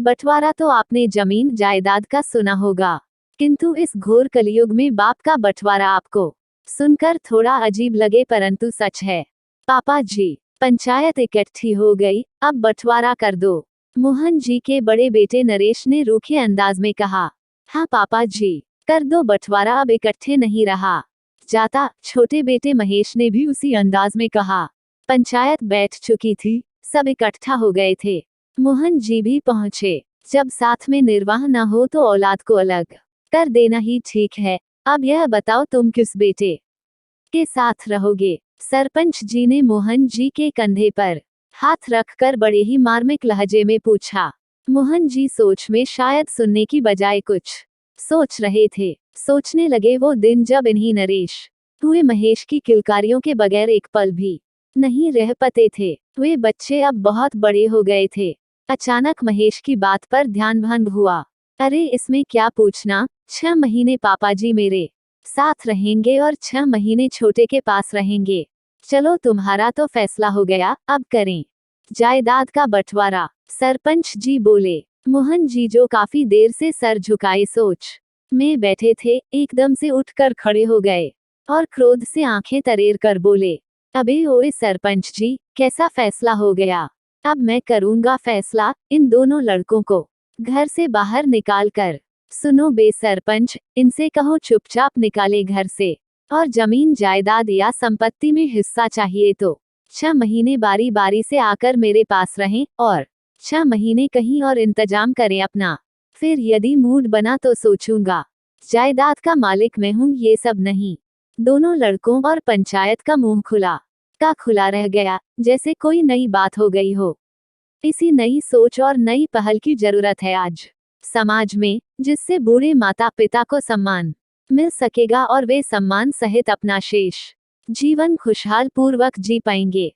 बंटवारा तो आपने जमीन जायदाद का सुना होगा, किंतु इस घोर कलयुग में बाप का बंटवारा आपको सुनकर थोड़ा अजीब लगे, परंतु सच है। पापा जी, पंचायत इकट्ठी हो गई, अब बंटवारा कर दो। मोहन जी के बड़े बेटे नरेश ने रूखे अंदाज में कहा। हाँ पापा जी, कर दो बंटवारा, अब इकट्ठे नहीं रहा जाता। छोटे बेटे महेश ने भी उसी अंदाज में कहा। पंचायत बैठ चुकी थी, सब इकट्ठा हो गए थे। मोहन जी भी पहुंचे। जब साथ में निर्वाह न हो तो औलाद को अलग कर देना ही ठीक है। अब यह बताओ तुम किस बेटे के साथ रहोगे? सरपंच जी ने मोहन जी के कंधे पर हाथ रखकर बड़े ही मार्मिक लहजे में पूछा। मोहन जी सोच में शायद सुनने की बजाय कुछ सोच रहे थे। सोचने लगे वो दिन जब इन्हीं नरेश हुए महेश की किलकारियों के बगैर एक पल भी नहीं रह पाते थे। वे बच्चे अब बहुत बड़े हो गए थे। अचानक महेश की बात पर ध्यान भंग हुआ। अरे इसमें क्या पूछना, 6 महीने पापा जी मेरे साथ रहेंगे और 6 महीने छोटे के पास रहेंगे। चलो तुम्हारा तो फैसला हो गया, अब करें जायदाद का बंटवारा। सरपंच जी बोले। मोहन जी जो काफी देर से सर झुकाए सोच में बैठे थे, एकदम से उठकर खड़े हो गए और क्रोध से आंखें तरेर कर बोले। अबे ओए सरपंच जी, कैसा फैसला हो गया? अब मैं करूंगा फैसला, इन दोनों लड़कों को घर से बाहर निकाल कर। सुनो बे सरपंच, इनसे कहो चुपचाप निकाले घर से, और जमीन जायदाद या संपत्ति में हिस्सा चाहिए तो 6 महीने बारी बारी से आकर मेरे पास रहें और 6 महीने कहीं और इंतजाम करें अपना। फिर यदि मूड बना तो सोचूंगा। जायदाद का मालिक मैं हूँ, ये सब नहीं। दोनों लड़कों और पंचायत का मुंह खुला का खुला रह गया, जैसे कोई नई बात हो गई हो। इसी नई सोच और नई पहल की जरूरत है आज समाज में, जिससे बूढ़े माता पिता को सम्मान मिल सकेगा और वे सम्मान सहित अपना शेष जीवन खुशहाल पूर्वक जी पाएंगे।